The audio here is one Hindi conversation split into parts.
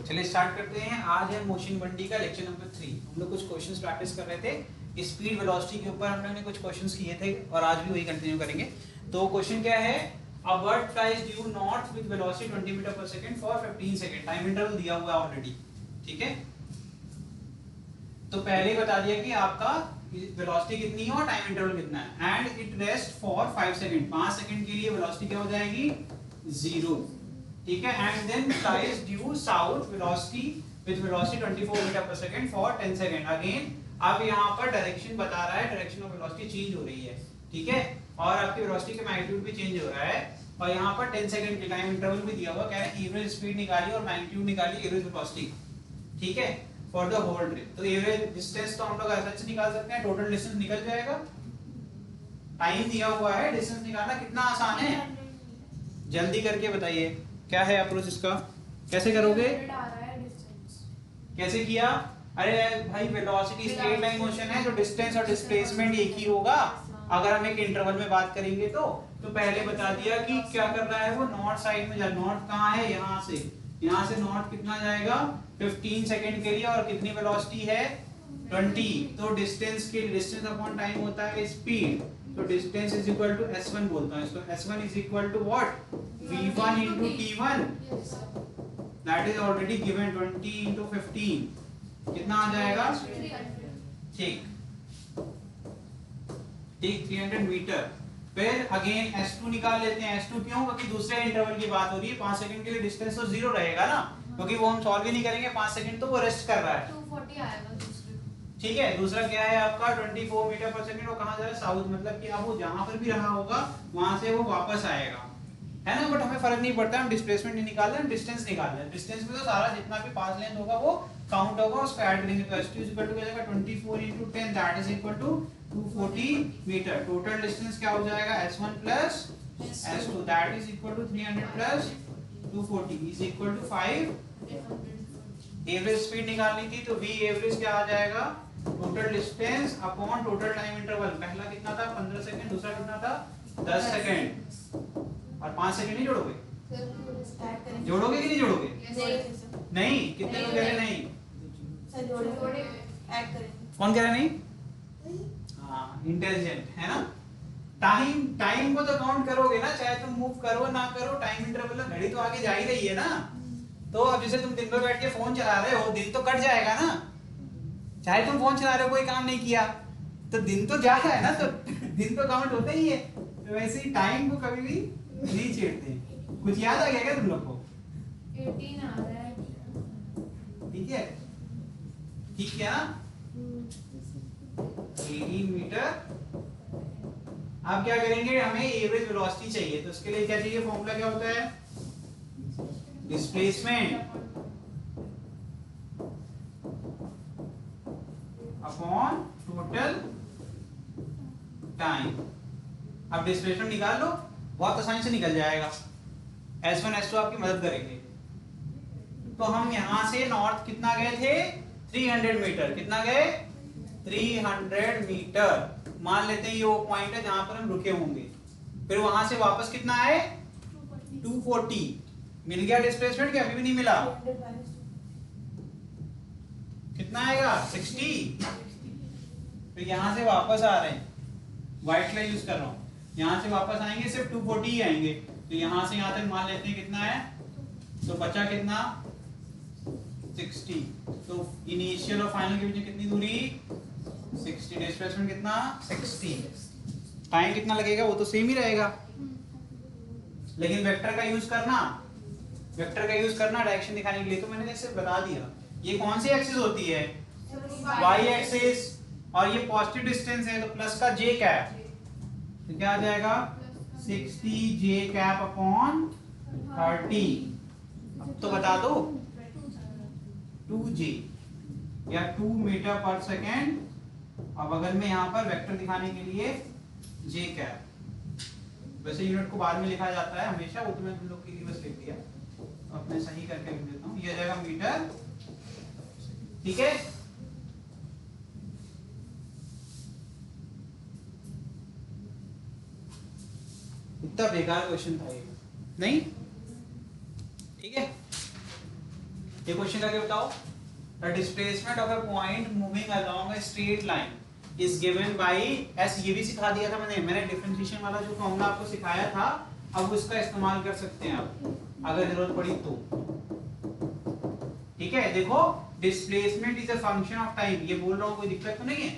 चलिए स्टार्ट करते हैं। आज है मोशन बंडी का लेक्चर नंबर 3। हम लोग कुछ क्वेश्चंस प्रैक्टिस कर रहे थे स्पीड वेलोसिटी के ऊपर। हम लोगों ने कुछ क्वेश्चंस किए थे और आज भी वही कंटिन्यू करेंगे। तो क्वेश्चन क्या है, a bird flies due north with velocity 20 metre per second for 15 second. Time interval दिया हुआ है ऑलरेडी, ठीक है। तो पहले ही बता दिया कि आपका वेलोसिटी कितनी है और टाइम इंटरवल कितना है। And it rest for 5 second. 5 second के लिए वेलोसिटी क्या हो जाएगी, 0, ठीक है। And then flies due south velocity with velocity 24 meter per second for 10 second. Again अब यहाँ पर डायरेक्शन बता रहा है, डायरेक्शन ऑफ वेलोसिटी चेंज हो रही है, ठीक है। और आपकी वेलोसिटी का मैग्नीट्यूड भी चेंज हो रहा है। और यहाँ पर 10 सेकंड के टाइम इंटरवल भी दिया हुआ, क्या है, एवरेज स्पीड निकालिए और मैग्नीट्यूड निकालिए, एवरेज वेलोसिटी, ठीक है, फॉर द होल ट्रिप। तो एवरेज डिस्टेंस तो हम लोग ऐसे से निकाल सकते हैं, टोटल डिस्टेंस निकल जाएगा। टाइम दिया हुआ है, डिस्टेंस निकालना कितना आसान है, जल्दी करके बताइए क्या है अप्रोच इसका, कैसे करोगे, कैसे किया। अरे भाई वेलोसिटी स्ट्रेट लाइन मोशन है, तो डिस्टेंस और डिस्प्लेसमेंट एक ही होगा। अगर हम एक इंटरवल में बात करेंगे तो पहले बता दिया कि क्या कर रहा है वो, नॉर्थ साइड में जा। नॉर्थ कहाँ है, यहाँ से नॉर्थ कितना जाएगा 15 सेकंड के लिए, और कितनी वेलोसिटी है 20। तो डिस्टेंस के डिस्टेंस अपॉन टाइम होता है स्पीड। तो distance is equal to s1 बोलता है इसको। s1 is equal to what, v1 into t1, that is already given. 20 into 15 कितना आ जाएगा, ठीक, 300 मीटर। फिर अगेन s2 निकाल लेते हैं। s2 क्यों, क्योंकि दूसरे इंटरवल की बात हो रही है। 5 सेकंड के लिए डिस्टेंस तो 0 रहेगा ना, क्योंकि वो हम सॉल्व ही नहीं करेंगे। 5 सेकंड तो वो रेस्ट कर रहा है, 240 आएगा दूसरे, ठीक है। दूसरा क्या है आपका 24 मीटर पर सेकंड। वो कहां जा रहा है, साउथ, मतलब कि अब वो जहां पर भी रहा होगा वहां से वो वापस आएगा, है ना। बट हमें फर्क नहीं पड़ता, हम डिस्प्लेसमेंट नहीं निकाल रहे हैं, डिस्टेंस निकाल रहे हैं। डिस्टेंस में तो सारा जितना भी पाथ लेंथ होगा वो काउंट होगा, उसको ऐड करेंगे। तो s2 इक्वल टू क्या जाएगा, 24 into 10, that is equal to 240 meter. Total distance क्या हो जाएगा, s1 plus s2, that is equal to 300 plus 240 is equal to 5। Average speed निकालनी थी, तो v एवरेज क्या आ जाएगा, total distance upon total time interval. पहला कितना था 15 सेकंड, दूसरा कितना था 10 सेकंड। और 5 सेकंड नहीं जोड़ोगे, जोड़ोगे कि नहीं जोड़ोगे, नहीं, कितने लोग कह रहे नहीं, कौन कह रहा नहीं, हाँ इंटेलिजेंट है ना। टाइम को तो काउंट करोगे ना, चाहे तुम मूव करो ना करो, टाइम इंटरवल घड़ी तो आगे जा ही रही है ना। तो अब जैसे तुम दिन भर बैठ के फोन चला रहे हो, दिन तो कट जाएगा ना। चाहे तुम फोन चला रहे हो, कोई काम नहीं किया, तो दिन तो जा रहा है ना, तो दिन तो काउंट होता ही है। तो वैसे ही टाइम को कभी भी नहीं छेड़ते। कुछ याद आ गया क्या तुम लोग को, 18 आ रहा है, ठीक है, ठीक है ना, 18 मीटर। अब क्या करेंगे, हमें एवरेज वेलोसिटी चाहिए, तो उसके लिए क्या चाहिए, फॉर्मूला क्या होता है, डिस्प्लेसमेंट अपॉन टोटल टाइम। अब डिस्प्लेसमेंट निकाल लो, बहुत आसानी से निकल जाएगा। s1 s2 आपकी मदद करेंगे। तो हम यहां से नॉर्थ कितना गए थे, 300 मीटर। कितना गए, 300 मीटर। मान लेते हैं ये वो पॉइंट है जहां पर हम रुके होंगे। फिर वहां से वापस कितना आए, 240। मिल गया डिस्प्लेसमेंट, क्या अभी भी नहीं मिला, कितना आएगा 60। फिर यहां से वापस आ रहे हैं, व्हाइट कलर यूज कर रहा हूं, यहां से वापस आएंगे सिर्फ 240 ही आएंगे। तो यहां से यहां तक मान लेते हैं कितना है, तो बचा कितना 60। तो इनिशियल और फाइनल के बीच कितनी दूरी 60, डिस्प्लेसमेंट कितना 60। टाइम कितना लगेगा वो तो सेम ही रहेगा, लेकिन वेक्टर का यूज करना, वेक्टर का यूज करना डायरेक्शन दिखाने के लिए। तो मैंने जैसे बता दिया, ये कौन सी एक्सिस होती है, y एक्सिस, और ये पॉजिटिव डिस्टेंस है, तो प्लस का j कैप, तो क्या आ जाएगा 60 j कैप अपॉन 30। अब तो बता दो 2j या 2 मीटर पर सेकेंड। अब बगल में यहाँ पर वेक्टर दिखाने के लिए j कैप। वैसे यूनिट को बाद में लिखा जाता है हमेशा, वो तो मैं तुम लोग के लिए बस लिख दिया। अब मैं सही करके लिख देता हूँ, ये आ जाएगा मीटर, ठीक है। इतना बेकार क्वेश्चन था ये, नहीं, ठीक है। ये क्वेश्चन करके बताओ। The displacement of a point moving along a straight line is given by S. ये भी सिखा दिया था मैंने डिफरेंशिएशन वाला जो फॉर्मूला आपको सिखाया था, अब उसका इस्तेमाल कर सकते हैं आप अगर जरूरत पड़ी तो। ठीक है, देखो displacement is a function of time, ये बोल रहा हूँ, कोई दिक्कत तो नहीं है,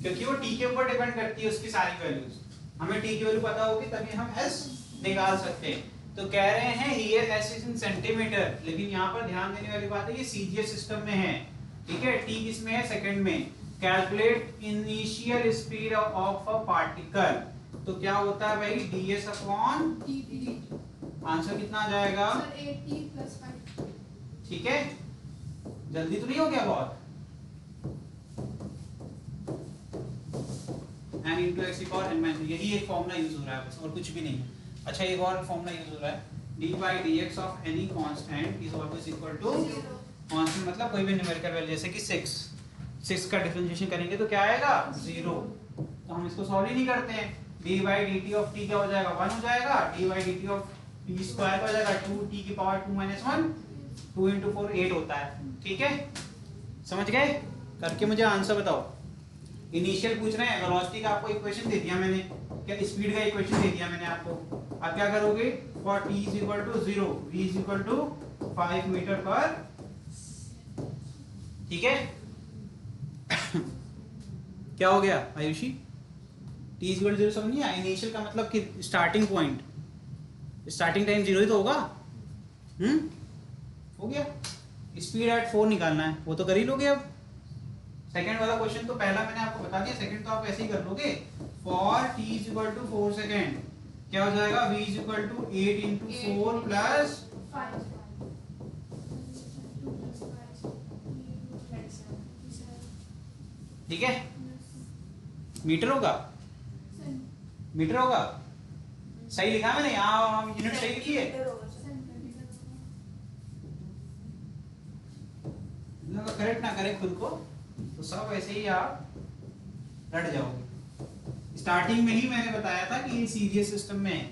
क्योंकि वो टी के ऊपर डिपेंड करती है उसकी सारी वैल्यूज। हमें टी की वैल्यू पता होगी तभी हम एस निकाल सकते हैं। तो कह रहे हैं here S is in centimetre, लेकिन यहाँ पर ध्यान देने वाली बात है ये सीजीएस सिस्टम में है। ठीक है, टी किसमें है, सेकंड में। Calculate initial speed of a particle, तो क्या होता है भाई, ds अपॉन आंसर कितना आ जाएगा, सर 80 + 5। ठीक है, जल्दी तो नहीं हो गया बहुत। n into x की पावर n माइनस, यही एक फॉर्मूला यूज हो रहा है बस, और कुछ भी नहीं है। अच्छा, एक और फॉर्मूला यूज हो रहा है, d by dx of any constant is always equal to constant, मतलब कोई भी न्यूमेरिकल वैल्यू, जैसे कि 6 का डिफरेंशिएशन करेंगे तो क्या आएगा, 0। तो हम इसको सॉल्व ही नहीं करते हैं। d by dt of t क्या हो जाएगा, 1 हो जाएगा। d by dt of t square का हो जाएगा 2t की पावर 2 - 1, 2 into 4 8 होता है। ठीक है, समझ गए? करके मुझे आंसर बताओ। इनिशियल पूछ रहे हैं, वेलोसिटी का आपको इक्वेशन दे दिया मैंने, क्या स्पीड का इक्वेशन दे दिया मैंने आपको। अब क्या करोगे, for t is equal to 0, v is equal to 5 metre पर, ठीक है। क्या हो गया Ayushi, t is equal to 0 समझ नहीं आया। इनिशियल का मतलब कि स्टार्टिंग पॉइंट, स्टार्टिंग टाइम 0 ही तो होगा। हो गया। स्पीड एट 4 निकालना है, वो तो कर ही लोगे। अब सेकंड वाला क्वेश्चन तो पहला मैंने आपको बता दिया, सेकंड तो आप ऐसे ही कर लोगे। For t is equal to 4 second क्या हो जाएगा, v is equal to 8 into 4 plus 5 ठीक है, मीटर होगा, मीटर होगा। सही लिखा मैंने यहाँ, यूनिट सही लिखी है। करेक्ट ना करे खुद को तो सब ऐसे ही आप रट जाओगे। स्टार्टिंग में ही मैंने बताया था कि ये सीरियस सिस्टम में है।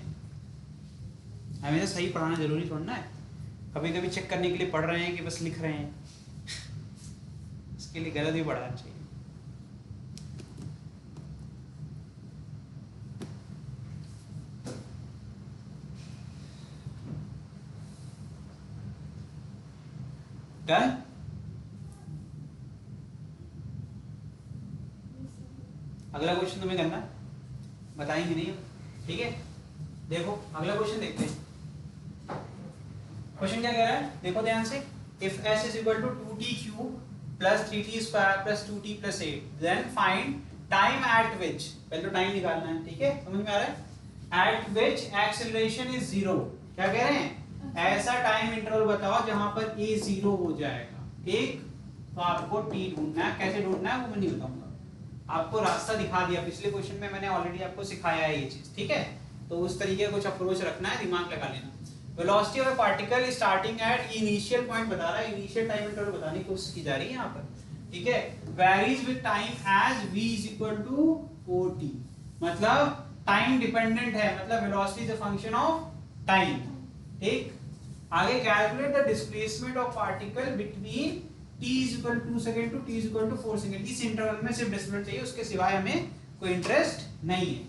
हमें सही पढ़ाना जरूरी छोड़ना है, कभी कभी चेक करने के लिए पढ़ रहे हैं कि बस लिख रहे हैं, इसके लिए गलत भी पढ़ाना चाहिए। डन। अगला क्वेश्चन तुम्हें करना है, बताएंगे नहीं, ठीक है। देखो अगला क्वेश्चन देखते हैं। क्वेश्चन क्या कह रहा है, देखो ध्यान से। If s is equal to 2t cube plus 3t square plus 2t plus 8 then find time at which, पहले तो टाइम निकालना है, ठीक है, समझ में आ रहा है। at which acceleration is 0, क्या कह रहे हैं, ऐसा टाइम इंटरवल बताओ जहां पर a 0 हो जाएगा। ठीक, तो आपको t ढूंढना है, कैसे ढूंढना है वो मैं नहीं बताऊंगा, आपको रास्ता दिखा दिया। पिछले क्वेश्चन में मैंने ऑलरेडी आपको सिखाया है ये चीज, ठीक है। तो उस तरीके का कुछ अप्रोच रखना है, दिमाग लगा लेना। Velocity of a particle starting at initial point बता रहा है, इनिशियल टाइम इंटरवल बताने की कोशिश की जा रही है यहाँ पर, ठीक है। Varies with time as v is equal to 4t, मतलब टाइम डिपेंडेंट है, मतलब velocity is a function of time. ठीक, आगे calculate the displacement of particle between t is equal to 2 second to t is equal to 4 second. इस इंटरवल में सिर्फ डिस्प्लेसमेंट चाहिए, उसके सिवाय हमें कोई इंटरेस्ट नहीं है।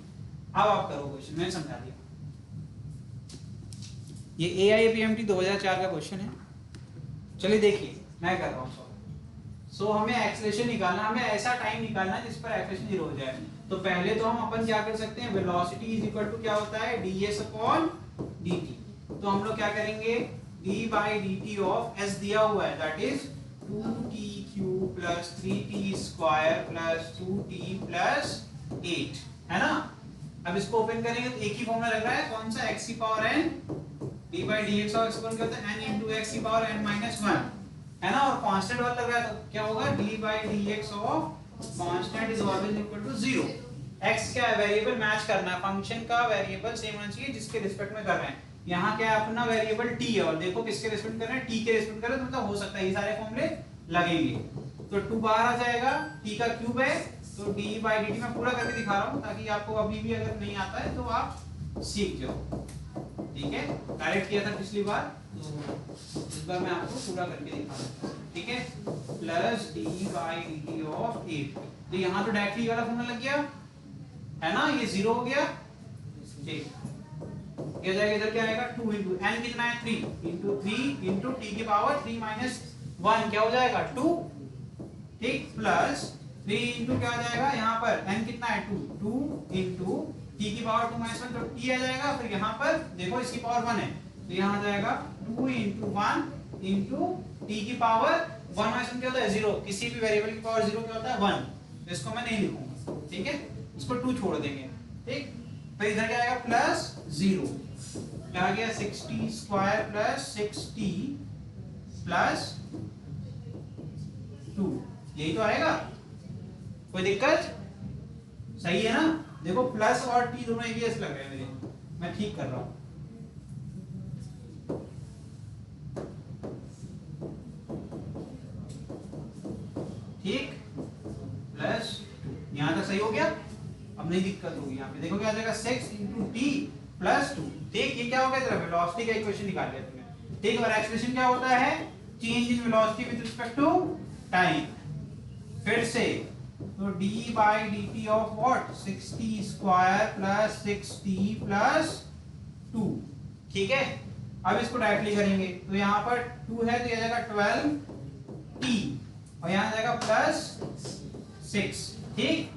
अब आप करो क्वेश्चन, मैंने समझा दिया। ये AIPMT 2004 का क्वेश्चन है। चलिए देखिए, मैं कर रहा हूँ सो हमें एक्सेलरेशन निकालना, हमें ऐसा टाइम निकालना जिस पर एक्सेलरेशन 0 हो जाए। तो पहले तो हम अपन क्या कर सकते हैं, वेलोसिटी इज इक्वल टू क्या होता है, ds अपॉन dt। तो हम लोग क्या करेंगे, d by dt of s दिया हुआ है, that is 2t cube plus 3t square plus 2t plus 8, है ना। अब इसको ओपन करेंगे तो एक ही फॉर्मूला लग रहा है, कौन सा, x की power n, d by dx of x क्या होता है, n into x की पावर n minus 1, है ना। और कांस्टेंट वाला लग रहा है तो क्या होगा, d by dx of constant is always equal to 0। x क्या है, वेरिएबल मैच करना है, फंक्शन का वेरिएबल सेम होना चाहिए जिसके रिस्पेक्ट में कर रहे हैं। यहाँ क्या है, अपना वेरिएबल t है, और देखो किसके रिस्पेक्ट कर रहे हैं, t के रिस्पेक्ट कर रहे हैं, तो मतलब हो सकता है ये सारे फॉर्मूले लगेंगे। तो 2 बाहर आ जाएगा, t का क्यूब है, तो d by dt मैं पूरा करके दिखा रहा हूँ ताकि आपको अभी भी अगर नहीं आता है तो आप सीख जाओ। ठीक है, डायरेक्ट किया था पिछली बार, तो इस बार मैं आपको पूरा करके दिखा देता हूँ, ठीक है। Plus D by D T of 8, तो यहाँ तो डायरेक्टली वाला फॉर्मूला लग गया है ना, ये 0 हो गया, ठीक, क्या जाएगा इधर, क्या आएगा 2 इंटू एन कितना है 3 इंटू 3 इंटू टी की पावर 3 माइनस 1 क्या हो जाएगा 2, ठीक, प्लस 3 इंटू क्या आ जाएगा यहाँ पर n कितना है 2 इंटू टी की पावर 2 माइनस 1, तो t आ जाएगा, फिर यहाँ पर देखो इसकी पावर 1 है, तो यहाँ आ जाएगा 2 इंटू 1 इंटू टी की पावर 1 माइनस 1 क्या होता है 0, किसी भी वेरिएबल की पावर 0 क्या होता है 1, तो इसको मैं नहीं लिखूंगा, ठीक है, इसको 2 छोड़ देंगे, ठीक, फिर इधर क्या आएगा प्लस 0, क्या आ गया 60 स्क्वायर प्लस 6t प्लस 2, यही तो आएगा, कोई दिक्कत, सही है ना, देखो प्लस और टी दोनों एक जैसे लग रहे हैं मेरे, मैं ठीक कर रहा हूं, ठीक, प्लस यहां तक सही हो गया, अब नहीं दिक्कत होगी, यहाँ पे देखो क्या आ जाएगा 6 इंटू टी प्लस 2, ठीक, ये क्या हो गया तेरा वेलोसिटी का इक्वेशन निकाल लिया तुमने, ठीक, और एक्सप्रेशन क्या होता है change in velocity with respect to time, फिर से तो d by dt of what 60 square plus 6t plus 2, ठीक है, अब इसको डायरेक्टली करेंगे, तो यहाँ पर 2 है तो ये जाएगा 12t और यहाँ जाएगा प्लस 6, ठीक,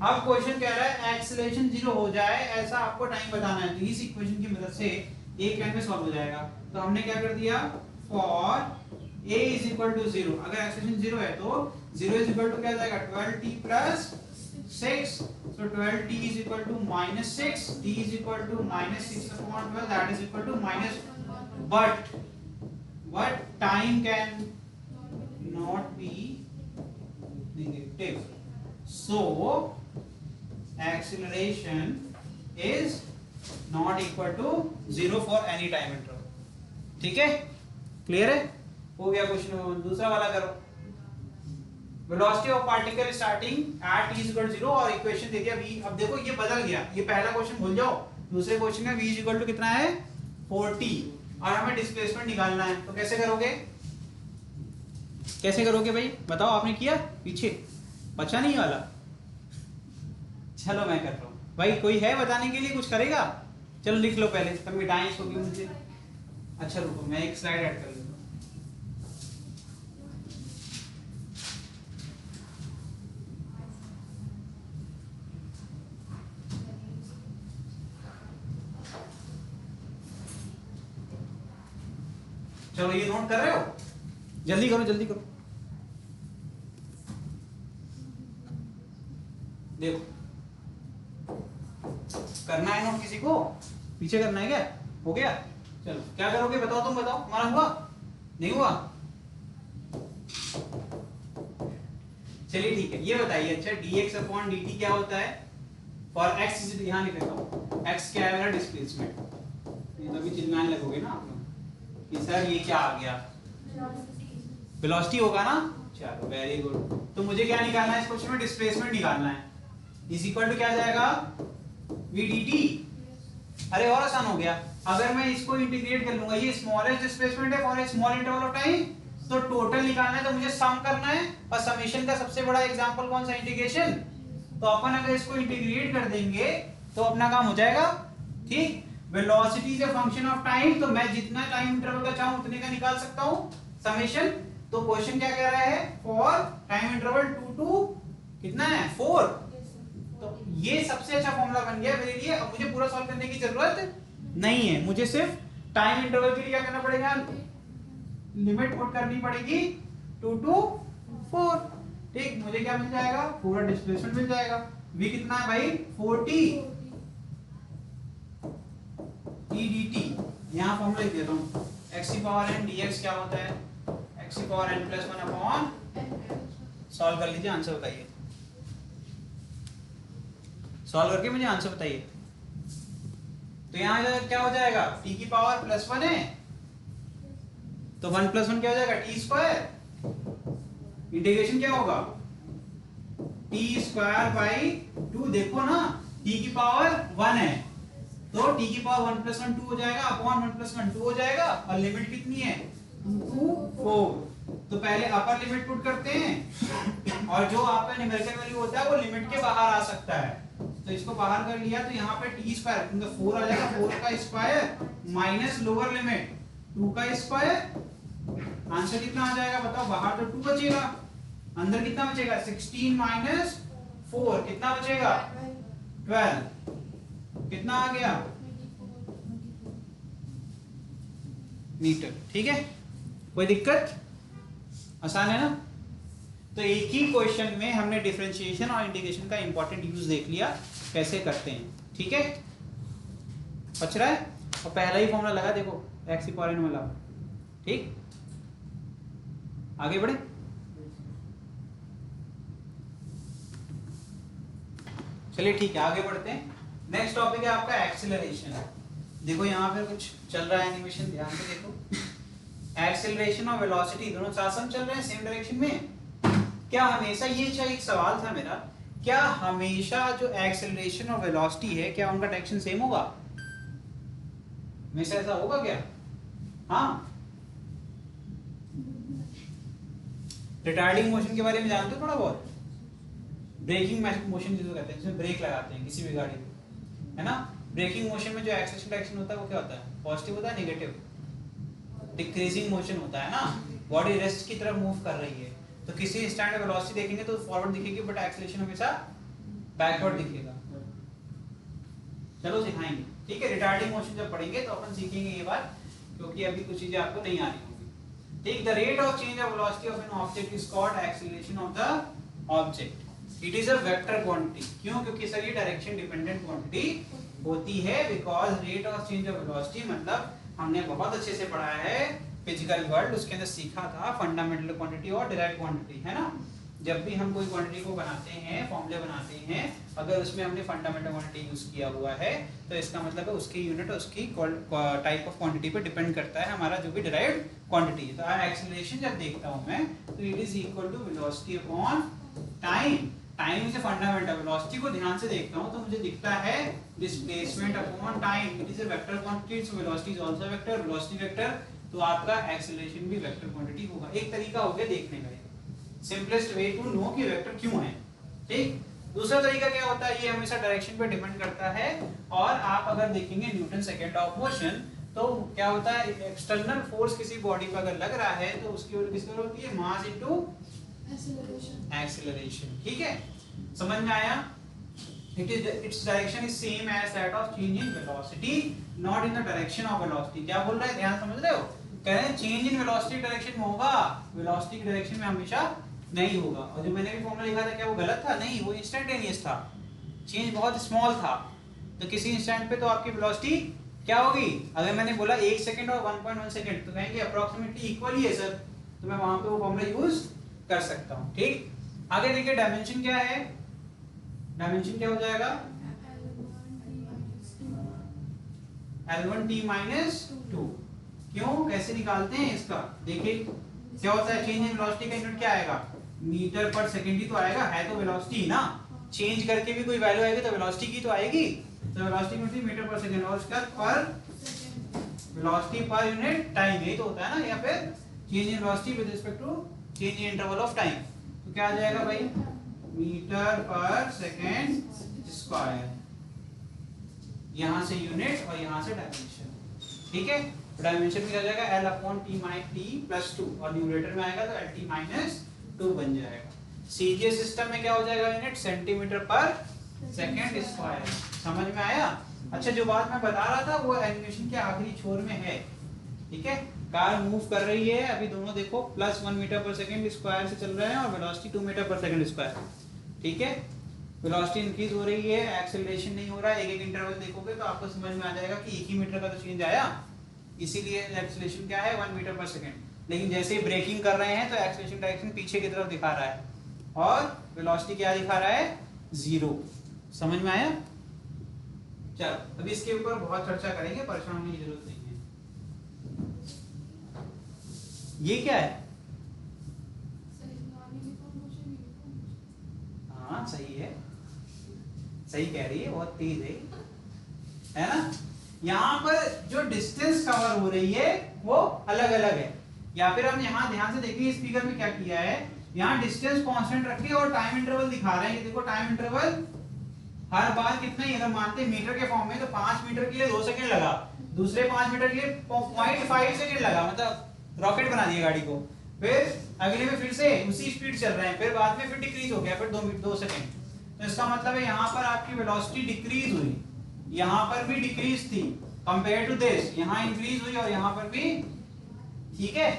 अब क्वेश्चन कह रहा है एक्सीलरेशन 0 हो जाए ऐसा आपको टाइम बताना है, तो इस इक्वेशन की मदद से एक लाइन में सॉल्व हो जाएगा, तो हमने क्या कर दिया for a is equal to 0, अगर एक्सप्रेशन 0 है तो 0 is equal to क्या जाएगा 12t plus 6, so 12t is equal to minus 6, t is equal to minus 6 upon 12, that is equal to minus, but time can not be negative, so acceleration is not equal to 0 for any time interval, ठीक है, क्लियर है, हो गया क्वेश्चन, दूसरा वाला करो, velocity of particle starting at t equal 0 और इक्वेशन दे दिया v, अब देखो ये बदल गया, ये पहला क्वेश्चन भूल जाओ, दूसरे क्वेश्चन में v इक्वल टू कितना है 40 और हमें डिस्प्लेसमेंट निकालना है, तो कैसे करोगे, कैसे करोगे भाई बताओ, आपने किया पीछे बचा नहीं वाला, चलो मैं कर रहा हूँ भाई, कोई है बताने के लिए, कुछ करेगा, चलो लिख लो पहले, तब मिटाएं इसको क्यों मुझे, अच्छा रुको मैं एक स्लाइड ऐड कर लूँ, चलो ये नोट कर रहे हो, जल्दी करो जल्दी करो, देखो करना है नोट, किसी को पीछे करना है क्या, हो गया, चलो क्या करोगे बताओ, तुम बताओ, तुम्हारा हुआ नहीं हुआ, चलिए ठीक है, ये बताइए अच्छा dx अपॉन dt क्या होता है फॉर x, यहाँ लिख देता हूँ, x क्या है मेरा डिस्प्लेसमेंट, ये तो अभी चिल्लाने लगोगे ना आप लोग कि सर ये क्या आ गया, वेलोसिटी होगा ना, चलो वेरी गुड, तो मुझे क्या निकालना है इस क्वेश्चन में, डिस्प्लेसमेंट निकालना है, इज इक्वल टू क्या जाएगा v dt, अरे और आसान हो गया, अगर मैं इसको इंटीग्रेट कर लूंगा, ये स्मॉलेस्ट डिस्प्लेसमेंट है for a small interval of time, तो टोटल निकालना है तो मुझे सम करना है, और समेशन का सबसे बड़ा एग्जांपल कौन सा इंटीग्रेशन, तो अपन अगर इसको इंटीग्रेट कर देंगे तो अपना काम हो जाएगा, ठीक, velocity is a function of time, तो मैं जितना टाइम इंटरवल का चाहूं उतने का निकाल सकता हूं समेशन, तो क्वेश्चन क्या कह रहा है फॉर टाइम इंटरवल 2 टू कितना है 4, तो ये सबसे अच्छा फॉर्मूला बन गया मेरे लिए, अब मुझे पूरा सॉल्व करने की जरूरत नहीं है, मुझे सिर्फ टाइम इंटरवल के लिए क्या करना पड़ेगा, लिमिट पुट करनी पड़ेगी 2 टू 4, ठीक, मुझे क्या मिल जाएगा पूरा डिस्प्लेसमेंट मिल जाएगा, v कितना है भाई 40 e dt, यहाँ फॉर्मूला लिख देता हूँ, x की पावर n dx क्या होता है x की power n plus 1 upon, solve कर लीजिए, आंसर बताइए, सॉल्व करके मुझे आंसर बताइए, तो यहाँ क्या हो जाएगा t की पावर प्लस 1 है, तो 1 प्लस 1 क्या हो जाएगा t स्क्वायर, इंटीग्रेशन क्या होगा t स्क्वायर बाई 2, देखो ना t की पावर 1 है, तो t की पावर 1 + 1 2 हो जाएगा अपॉन 1 + 1 2 हो जाएगा और लिमिट कितनी है 2 4। तो पहले अपर लिमिट पुट करते हैं और जो आपका न्यूमेरिकल वैल्यू होता है वो लिमिट के बाहर आ सकता है, तो इसको बाहर कर लिया तो यहाँ पे t स्क्वायर क्योंकि 4 आ जाएगा 4 का स्क्वायर माइनस लोअर लिमिट 2 का स्क्वायर। आंसर कितना आ जाएगा बताओ, बाहर तो 2 बचेगा, अंदर कितना बचेगा 16 माइनस 4 कितना बचेगा 12, कितना आ गया मीटर। ठीक है, कोई दिक्कत, आसान है ना। तो एक ही क्वेश्चन में हमने डिफरेंशिएशन और इंटीग्रेशन का इंपॉर्टेंट यूज देख लिया कैसे करते हैं। ठीक है, बच रहा है और पहला ही फॉर्मूला लगा देखो x की पावर n वाला। ठीक, आगे बढ़े। चलिए ठीक है आगे बढ़ते हैं। नेक्स्ट टॉपिक है आपका एक्सेलरेशन। देखो यहाँ पे कुछ चल रहा है एनिमेशन, ध्यान से देखो। एक्सेलरेशन और वेलोसिटी दोनों साथ साथ चल रहे हैं सेम डायरेक्शन में। क्या हमेशा, ये एक सवाल था मेरा, क्या हमेशा जो एक्सेलरेशन और वेलोसिटी है क्या उनका डायरेक्शन सेम होगा? हमेशा ऐसा होगा क्या? हाँ, रिटार्डिंग मोशन के बारे में जानते हो थोड़ा बहुत? ब्रेकिंग मोशन जिसको कहते हैं, जिसमें ब्रेक लगाते हैं किसी भी गाड़ी को, है ना। ब्रेकिंग मोशन में जो एक्सेलरेशन डायरेक्शन होता है वो क्या होता है, पॉजिटिव होता है नेगेटिव? डिक्रीजिंग मोशन होता है ना, बॉडी रेस्ट की तरफ मूव कर रही है। तो किसी स्टैंड में वेलोसिटी देखेंगे तो फॉरवर्ड दिखेगी बट एक्सेलरेशन हमेशा बैकवर्ड दिखेगा। चलो सिखाएंगे, ठीक है। रिटार्डिंग मोशन जब पढ़ेंगे तो अपन सीखेंगे ये बात, क्योंकि अभी कुछ चीजें आपको नहीं आ रही होंगी। ठीक, the rate of change of velocity of an object is called acceleration of the object. It is a vector quantity. क्यों? क्योंकि सर ये डायरेक्शन डिपेंडेंट क्वांटिटी होती है, because rate of change of velocity मतलब हमने बहुत अच्छे से पढ़ा है फिजिकल वर्ल्ड, उसके अंदर सीखा था फंडामेंटल क्वांटिटी और डायरेक्ट क्वांटिटी, है ना। जब भी हम कोई क्वांटिटी को बनाते हैं, फॉर्मूले बनाते हैं, अगर उसमें हमने फंडामेंटल क्वांटिटी यूज किया हुआ है तो इसका मतलब है उसकी यूनिट उसकी टाइप ऑफ क्वांटिटी पे डिपेंड करता है हमारा जो भी डिराइव्ड क्वांटिटी है। तो एक्सेलरेशन जब देखता हूं मैं तो it is equal to velocity upon time. Time is a fundamental, velocity को ध्यान से देखता हूं तो मुझे दिखता है displacement upon time. It is a vector quantity, so velocity is also vector, velocity vector, तो आपका एक्सेलरेशन भी वेक्टर क्वांटिटी होगा। एक तरीका हो गया देखने का, सिंपलेस्ट वे टू नो कि वेक्टर क्यों है। ठीक, दूसरा तरीका क्या होता है, ये हमेशा डायरेक्शन पे डिपेंड करता है। और आप अगर देखेंगे न्यूटन सेकंड ऑफ मोशन तो क्या होता है, एक्सटर्नल फोर्स किसी बॉडी पर अगर लग रहा है तो उसकी वजह किसकी वजह होती है, मास इनटू एक्सेलरेशन। ठीक है, समझ में आया? its direction is same as that of change in velocity, not in the direction of velocity। क्या बोल रहा है, ध्यान समझ रहे हो? कह रहे हैं चेंज इन वेलोसिटी डायरेक्शन में होगा, वेलोसिटी की डायरेक्शन में हमेशा नहीं होगा। और जो मैंने भी फॉर्मूला लिखा था क्या वो गलत था? नहीं, वो इंस्टेंटेनियस था, चेंज बहुत स्मॉल था। तो किसी इंस्टेंट पे तो आपकी वेलोसिटी क्या होगी, अगर मैंने बोला 1 सेकंड और 1.1 सेकंड तो कहेंगे अप्रोक्सीमेटली इक्वल ही है सर, तो मैं वहां पे वो फॉर्मूला यूज कर सकता हूं। ठीक, आगे देखिए डायमेंशन क्या है, डायमेंशन क्या हो जाएगा, L1t minus 2। क्यों, कैसे निकालते हैं इसका, देखिए क्या होता है, चेंज इन वेलोसिटी का यूनिट क्या आएगा, मीटर पर सेकंड ही तो आएगा, है तो वेलोसिटी ना, चेंज करके भी कोई वैल्यू आएगी तो वेलोसिटी की तो आएगी, तो velocity unit metre per second और उसका पर वेलोसिटी पर यूनिट टाइम, यही तो होता है ना, या फिर change in velocity with respect to change in interval of time. तो क्या आ जाएगा भाई, मीटर पर सेकंड स्क्वायर, यहां से यूनिट और यहां से डायमेंशन। ठीक है, डायमेंशन में क्या जाएगा L upon T minus T plus 2 और न्यूमरेटर में आएगा तो LT माइनस 2 बन जाएगा। सीजीएस सिस्टम में क्या हो जाएगा यूनिट, सेंटीमीटर पर सेकंड स्क्वायर। समझ में आया? अच्छा, जो बात मैं बता रहा था वो एनिमेशन के आखिरी छोर में है। ठीक है, कार मूव कर रही है, अभी दोनों देखो +1 मीटर पर सेकंड स्क्वायर से चल रहे हैं और velocity 2 metre per second square. ठीक है, वेलोसिटी इंक्रीज हो रही है, एक्सेलरेशन नहीं हो रहा है। एक एक इंटरवल देखोगे तो आपको समझ में आ जाएगा कि 1 ही मीटर का तो चेंज आया, इसीलिए एक्सेलरेशन क्या है 1 मीटर पर सेकंड। लेकिन जैसे ही ब्रेकिंग कर रहे हैं तो एक्सेलरेशन डायरेक्शन पीछे की तरफ दिखा रहा है और वेलोसिटी क्या दिखा रहा है, 0। समझ में आया? चलो अभी इसके ऊपर बहुत चर्चा करेंगे, परेशान होने की जरूरत नहीं है। ये क्या है? हाँ सही है, सही कह रही है, बहुत तेज है ना। यहाँ पर जो डिस्टेंस कवर हो रही है वो अलग अलग है, या फिर हम यहाँ ध्यान से देखिए इस फिगर में क्या किया है, यहाँ डिस्टेंस कांस्टेंट रखे और टाइम इंटरवल दिखा रहे हैं। ये देखो टाइम इंटरवल हर बार कितना ही, अगर मानते हैं मीटर के फॉर्म में तो 5 मीटर के लिए 2 सेकंड लगा, दूसरे 5 मीटर के लिए 0.5 सेकंड लगा, मतलब रॉकेट बना दिया गाड़ी को। फिर अगले में फिर से उसी स्पीड चल रहे हैं, फिर बाद में फिर डिक्रीज हो गया, फिर 2 सेकंड। तो इसका मतलब है यहाँ पर आपकी वेलोसिटी डिक्रीज हुई, यहाँ पर भी डिक्रीज थी कंपेयर टू दिस, यहाँ इंक्रीज हुई और यहाँ पर भी। ठीक है,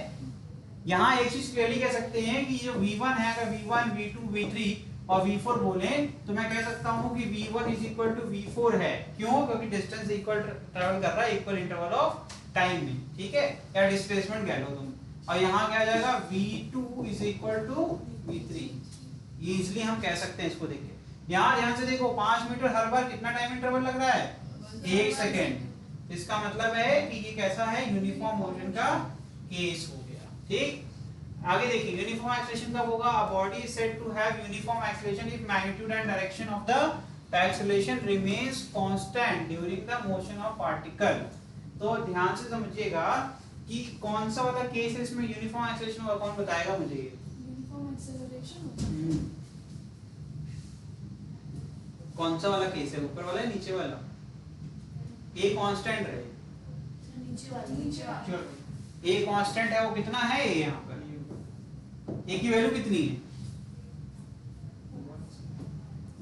यहाँ एक चीज क्लियरली कह सकते हैं कि जो v1 है, अगर v1 v2 v3 और v4 बोले तो मैं कह सकता हूँ कि v1 is equal to v4 है। क्यों? क्योंकि डिस्टेंस इक्वल ट्रैवल कर रहा है इक्वल इंटरवल ऑफ टाइम में। ठीक है, या डिस्प्लेसमेंट कह लो तुम। और यहाँ क्या आ जाएगा, v2 is equal to v3। ये इजीली हम कह सकते हैं इसको। देखिए यहाँ ध्यान से देखो, 5 मीटर हर बार कितना टाइम इंटरवल लग रहा है, 1 सेकेंड। इसका मतलब है कि ये कैसा है, यूनिफॉर्म मोशन का केस हो गया। ठीक, आगे देखिए यूनिफॉर्म एक्सेलरेशन कब होगा, a body is said to have uniform acceleration if magnitude and direction of the acceleration remains constant during the motion of particle. तो ध्यान से समझिएगा कि कौन सा वाला केस है इसमें यूनिफॉर्म एक्सेलरेशन होगा, कौन बताएगा मुझे ये? यूनिफॉर्म एक्सेलरेशन होता है। कौन सा वाला केस है, ऊपर वाला है नीचे वाला? ए कांस्टेंट रहे, नीचे वाला ए कांस्टेंट है, वो कितना है ये यहाँ पर, ए की वैल्यू कितनी है,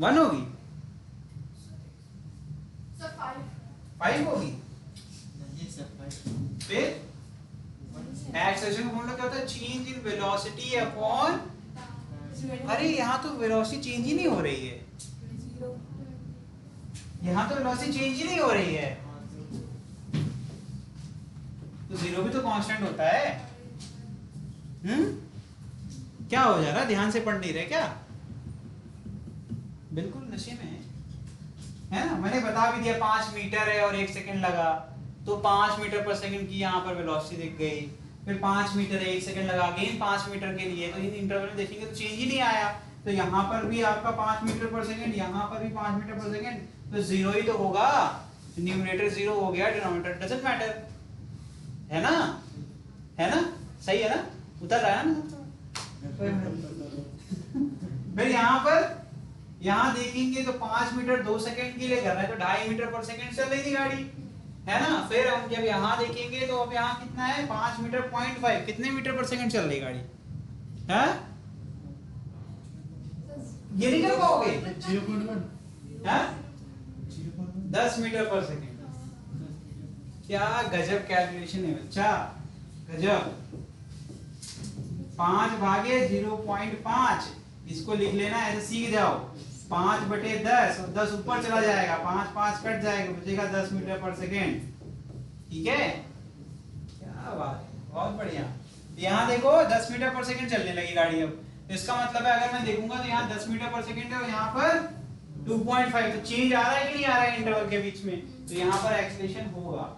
1 होगी, सर 5 होगी। फिर एक्सेलरेशन का मतलब क्या होता है, चेंज इन वेलोसिटी अपॉन, अरे यहाँ तो वेलोसिटी चेंज ही नहीं हो रही है, यहाँ तो वेलोसिटी चेंज ही नहीं हो रही है, तो जीरो भी तो कांस्टेंट होता है। क्या हो जा रहा है, ध्यान से पढ़ नहीं रहे क्या? बिल्कुल नशे में है ना। मैंने बता भी दिया 5 मीटर है और 1 सेकंड लगा, तो 5 मीटर पर सेकंड की यहाँ पर वेलोसिटी दिख गई। फिर 5 मीटर है 1 सेकंड लगा, अगेन 5 मीटर के लिए, तो इन इंटरवल में देखेंगे तो चेंज ही नहीं आया। तो यहाँ पर भी आपका 5 मीटर पर सेकंड, यहाँ पर भी 5 मीटर पर सेकंड, तो जीरो ही तो होगा। न्यूमरेटर जीरो हो गया, डिनोमिनेटर डजंट मैटर, है ना, है ना, सही है ना, उतर रहा है ना। फिर यहाँ पर यहाँ देखेंगे तो 5 मीटर 2 सेकंड के लिए कर रहा है, तो 2.5 मीटर पर सेकंड चल रही थी गाड़ी, है ना। फिर हम जब यहाँ देखेंगे तो अब यहाँ कितना है, 5 मीटर 0.5, कितने मीटर पर सेकंड चल रही गाड़ी, है? ये नहीं कर पाओगे, 10 मीटर पर सेकंड। क्या गजब कैलकुलेशन है बच्चा, गजब। 5 भागे 0.5, इसको लिख लेना, ऐसे सीख जाओ। 5/10 और 10 ऊपर चला जाएगा, 5 कट जाएगा, बचेगा 10 मीटर पर सेकेंड। ठीक है, क्या बात है, बहुत बढ़िया। यहाँ देखो 10 मीटर पर सेकेंड चलने लगी गाड़ी अब। इसका मतलब है अगर मैं देखूंगा तो यहाँ 10 मीटर पर सेकेंड है और यहाँ पर 2.5, तो चेंज आ रहा है कि नहीं आ रहा है इंटरवल के बीच में, तो यहाँ पर एक्सेलरेशन होगा।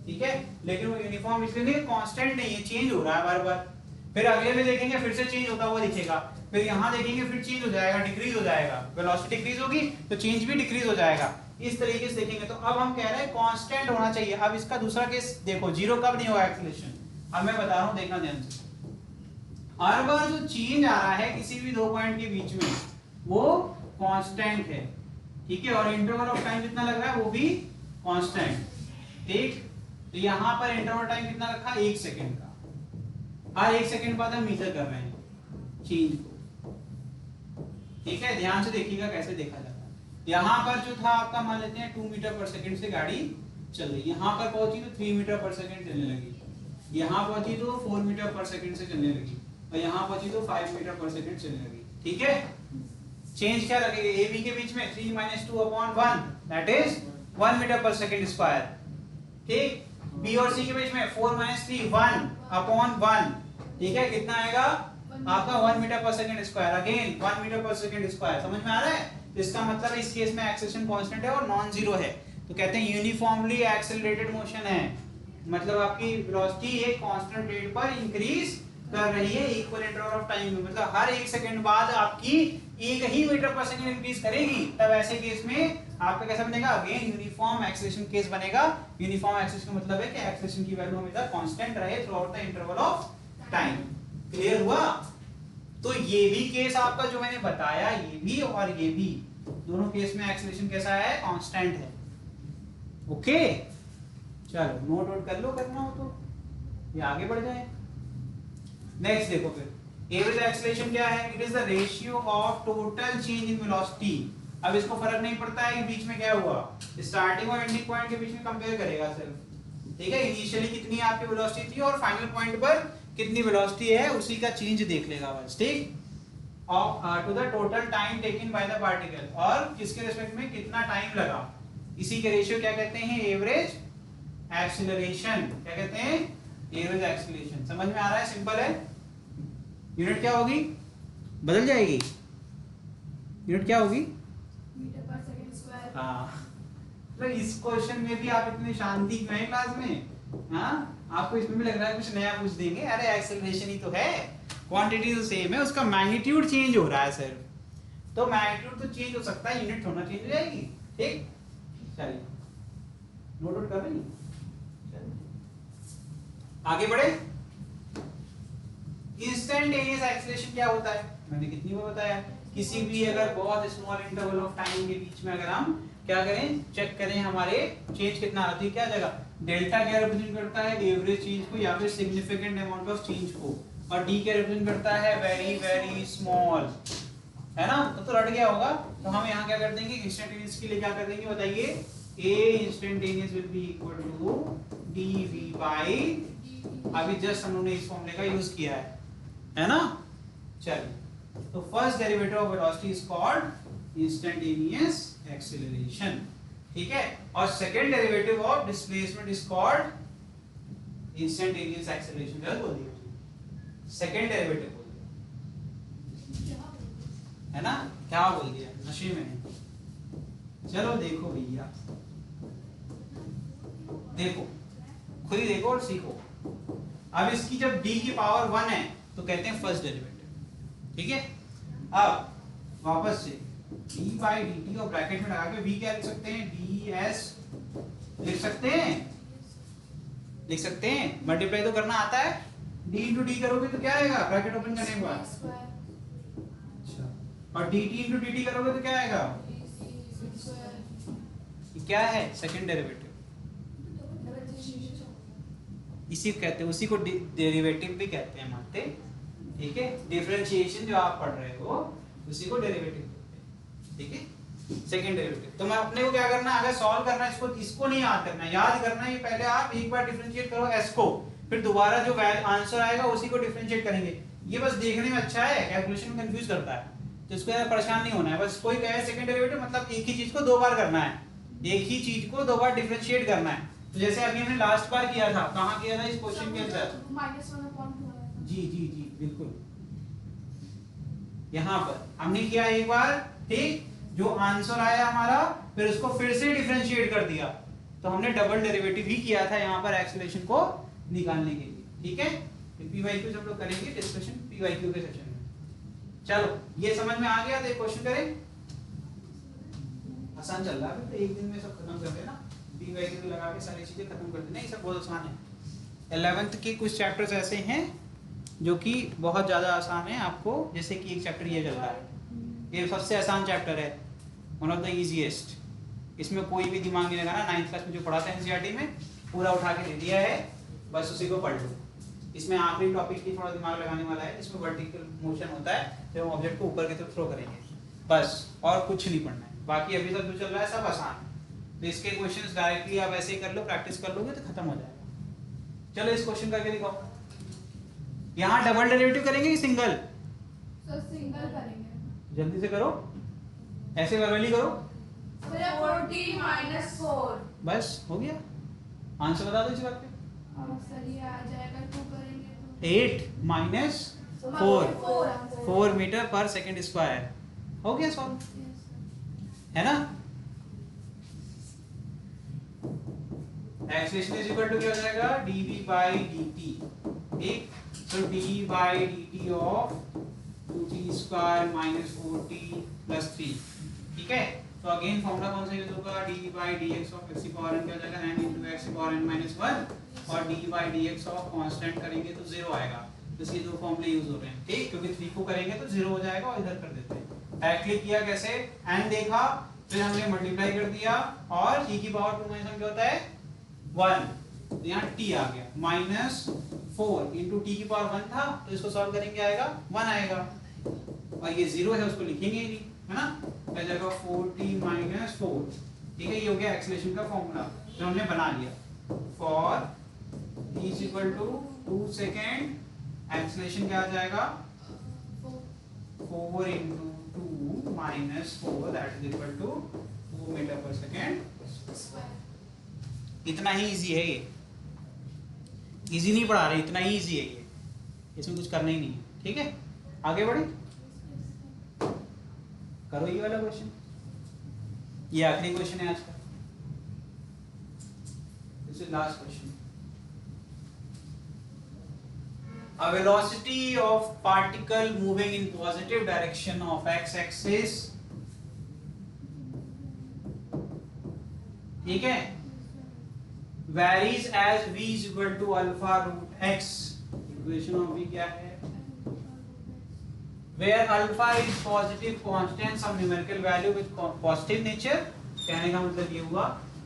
ठीक है, लेकिन वो यूनिफॉर्म इसलिए नहीं, कांस्टेंट नहीं है, चेंज हो रहा है बार बार। फिर अगले में देखेंगे फिर से चेंज होता हुआ दिखेगा, फिर यहाँ देखेंगे फिर चेंज हो जाएगा, डिक्रीज हो जाएगा, वेलोसिटी डिक्रीज होगी तो चेंज भी डिक्रीज हो जाएगा। इस तरीके से देखेंगे तो अब हम कह रहे हैं कांस्टेंट होना चाहिए। अब इसका दूसरा केस देखो, जीरो कब नहीं होगा एक्सेलरेशन, अब मैं बता रहा हूँ, देखना ध्यान से। हर बार जो चेंज आ रहा है किसी भी 2 पॉइंट के बीच में वो कांस्टेंट है। ठीक है, और इंटरवल ऑफ टाइम कितना लग रहा है, वो भी कांस्टेंट। ठीक, तो यहाँ पर इंटरवल टाइम कितना रखा, 1 सेकेंड का। हर 1 सेकेंड बाद हम मीजर कर रहे हैं चेंज को। ठीक है, ध्यान से देखिएगा कैसे देखा जाता है। यहाँ पर जो था आपका, मान लेते हैं 2 मीटर पर सेकेंड से गाड़ी चल रही है, यहाँ पर पहुंची तो 3 मीटर पर सेकेंड चलने लगी, यहाँ पहुंची तो 4 मीटर पर सेकेंड से चलने लगी, और यहाँ पहुंची तो 5 मीटर पर सेकेंड चलने लगी। ठीक है, चेंज क्या लगेगा, ए बी के बीच में 3 - 2/1, that is 1 metre per second square. ठीक, बी और सी के बीच में 4 - 3 1/1। ठीक है, कितना आएगा आपका 1 metre per second square, again 1 metre per second square. समझ में आ रहा है? तो इसका मतलब है इस केस में एक्सेलरेशन कांस्टेंट है और नॉन जीरो है, तो कहते हैं यूनिफॉर्मली एक्सेलरेटेड मोशन है। मतलब आपकी वेलोसिटी एक कांस्टेंट रेट पर इंक्रीज कर रही है इक्वल इंटरवल ऑफ टाइम में, मतलब हर 1 सेकंड बाद आपकी 1 ही मीटर पर सेकंड इंक्रीज करेगी, तब ऐसे केस में आपका कैसा बनेगा, अगेन यूनिफॉर्म एक्सेलरेशन केस बनेगा। यूनिफॉर्म एक्सेलरेशन का मतलब है कि एक्सेलरेशन की वैल्यू हमेशा कांस्टेंट रहे through out the interval of time. Clear हुआ? तो ये भी केस आपका जो मैंने बताया, ये भी और ये भी, दोनों केस में एक्सेलरेशन कैसा है, कांस्टेंट है। ओके चलो नोट आउट कर लो, करना हो तो ये आगे बढ़ जाए। नेक्स्ट देखो फिर एवरेज एक्सेलरेशन क्या है, it is the ratio of total change in velocity. अब इसको फर्क नहीं पड़ता है कि बीच में क्या हुआ, स्टार्टिंग और एंडिंग पॉइंट के बीच में कंपेयर करेगा सिर्फ, ठीक है। इनिशियली कितनी आपकी वेलोसिटी थी और फाइनल पॉइंट पर कितनी वेलोसिटी है, उसी का चेंज देख लेगा बस, ठीक। To the total time taken by the particle, और किसके रिस्पेक्ट में कितना टाइम लगा, इसी के रेशियो क्या कहते हैं, एवरेज एक्सीलरेशन। क्या कहते हैं, एवरेज एक्सीलरेशन। समझ में आ रहा है, सिंपल है। यूनिट क्या होगी, बदल जाएगी, यूनिट क्या होगी, मीटर पर सेकंड स्क्वायर। हाँ तो इस क्वेश्चन में भी आप इतनी शांति क्यों है क्लास में, हाँ आपको इसमें भी लग रहा है कुछ नया पूछ देंगे, अरे एक्सेलरेशन ही तो है, क्वांटिटी तो सेम है, उसका मैग्नीट्यूड चेंज हो रहा है सिर्फ। तो मैग्नीट्यूड तो चेंज हो सकता है, यूनिट थोड़ा चेंज हो जाएगी, ठीक। चलिए नोट आउट कर रहे हैं, आगे बढ़े। इंस्टेंटेनियस एक्सेलरेशन क्या होता है, मैंने कितनी बार बताया, किसी भी अगर बहुत स्मॉल इंटरवल ऑफ टाइम के बीच में अगर हम क्या करें, चेक करें हमारे चेंज कितना आती है, क्या जगह डेल्टा क्या रिप्रेजेंट करता है, एवरेज चेंज को या फिर सिग्निफिकेंट अमाउंट ऑफ चेंज को, और डी क्या रिप्रेजेंट करता है, वेरी वेरी स्मॉल, है ना। तो रट गया होगा, तो हम यहाँ क्या कर देंगे, इंस्टेंटेनियस के लिए क्या कर देंगे बताइए, A instantaneous will be equal to dv by, अभी जस्ट हम लोगों ने इस फॉर्मूले का यूज किया है ना। चलिए तो first derivative of velocity is called instantaneous acceleration, ठीक है, और second derivative of displacement is called instantaneous acceleration. क्या बोल दिया, सेकंड डेरिवेटिव बोल दिया, है ना, क्या बोल दिया, नशे में है। चलो देखो भैया, देखो खुद ही देखो और सीखो। अब इसकी जब d की पावर 1 है तो कहते हैं फर्स्ट डेरिवेटिव, ठीक है। अब वापस से d बाई dt और ब्रैकेट में लगा के v क्या लिख सकते हैं, ds लिख सकते हैं, लिख सकते हैं, मल्टीप्लाई तो करना आता है, d इंटू डी करोगे तो क्या आएगा, ब्रैकेट ओपन करने के बाद, अच्छा, और dt इंटू dt करोगे तो क्या आएगा, क्या है, सेकंड डेरिवेटिव, इसी को कहते हैं, उसी को डेरिवेटिव भी कहते हैं मानते, ठीक है। डिफरेंशिएशन जो आप पढ़ रहे हो उसी को डेरिवेटिव कहते हैं, ठीक है, सेकंड डेरिवेटिव। तो मैं अपने को क्या करना है, अगर सॉल्व करना है इसको नहीं याद करना है, याद करना है पहले आप एक बार डिफरेंशिएट करो s को, फिर दोबारा जो आंसर आएगा उसी को डिफरेंशिएट करेंगे। ये बस देखने में अच्छा है, कैलकुलेशन में कंफ्यूज करता है, तो इसको यार परेशान नहीं होना है। बस कोई कहे सेकंड डेरिवेटिव मतलब एक ही चीज को दो बार करना है, एक ही चीज को दो बार डिफरेंशिएट करना है। तो जैसे अभी हमने लास्ट बार किया था, कहाँ किया था इस क्वेश्चन के अंदर, -1/2 जी जी जी बिल्कुल, यहाँ पर हमने किया एक बार, ठीक, जो आंसर आया हमारा फिर उसको फिर से डिफरेंशिएट कर दिया, तो हमने डबल डेरिवेटिव ही किया था यहाँ पर एक्सेलरेशन को निकालने के लिए, ठीक है। पीवाईक्यू जब लोग करेंगे डिस्कशन पीवाईक्यू के सेशन में। चलो ये समझ में आ गया, तो एक क्वेश्चन करें, आसान चल रहा है, तो एक दिन में सब खत्म कर देना, पीवाईक्यू लगा के सारी चीजें खत्म कर देना, ये सब बहुत आसान है। 11th के कुछ चैप्टर्स ऐसे हैं जो कि बहुत ज्यादा आसान है आपको, जैसे कि एक चैप्टर ये चल रहा है, ये सबसे आसान चैप्टर है, वन ऑफ द इजीएस्ट, इसमें कोई भी दिमाग नहीं लगाना, 9th क्लास में जो पढ़ा था एनसीईआरटी में पूरा उठा के दे दिया है, बस उसी को पढ़ लो। इसमें आखिरी टॉपिक की थोड़ा दिमाग लगाने वाला है, इसमें वर्टिकल मोशन होता है, जब हम ऑब्जेक्ट को ऊपर की तरफ थ्रो करेंगे, बस और कुछ नहीं पढ़ना है, बाकी अभी तक जो चल रहा है सब आसान है। तो इसके क्वेश्चंस डायरेक्टली आप ऐसे ही कर लो, प्रैक्टिस कर लोगे तो खत्म हो जाएगा। चलो इस क्वेश्चन करके दिखाओ, यहाँ डबल डेरिवेटिव करेंगे कि सिंगल, सर सिंगल करेंगे, जल्दी से करो, ऐसे वर्बली करो, 40 - 4, बस हो गया, आंसर बता दो इस बात पे, और सर ये आ जाएगा 2 करेंगे तो 8 minus 4 metre per second square, हो गया सॉल्व, है ना। एक्सेलरेशन इज इक्वल टू क्या हो जाएगा, dv by dt, ठीक, तो d by dt of 2t square minus 4t plus 3, ठीक है। तो अगेन फॉर्मूला कौन सा यूज होगा, D by D x of x की पावर एन क्या हो जाएगा, एन इंटू एक्स की पावर एन माइनस वन, और D by D x of constant करेंगे तो 0 आएगा। तो इसके दो फॉर्मूले यूज हो रहे हैं, ठीक, क्योंकि 3 को करेंगे तो 0 हो जाएगा और इधर कर देते हैं। डायरेक्टली किया कैसे, एन देखा, फिर हमने मल्टीप्लाई कर दिया, और t की पावर 2 माइनस क्या होता है 1, तो यहाँ t आ गया माइनस 4 इंटू टी की पावर 1 था, तो इसको सॉल्व करेंगे आएगा 1 आएगा, और ये 0 है उसको लिखेंगे ही नहीं, है ना, क्या जाएगा 4t माइनस 4, ठीक है, ये हो गया एक्सेलरेशन का फॉर्मूला जो हमने बना लिया। For t is equal to 2 second, acceleration क्या आ जाएगा 4 into 2 minus 4 that is equal to 2 metre per second square. इतना ही इजी है ये, इजी नहीं पढ़ा रहे, इतना ही इजी है ये, इसमें कुछ करना ही नहीं है, ठीक है। आगे बढ़े, करो ये वाला क्वेश्चन, ये आखिरी क्वेश्चन है आज का, this is last question. A velocity of particle moving in positive direction of x-axis, ठीक है, varies as v is equal to alpha root x, equation of v क्या है, where alpha is positive constant some numerical value with positive nature, कहने का मतलब ये हुआ,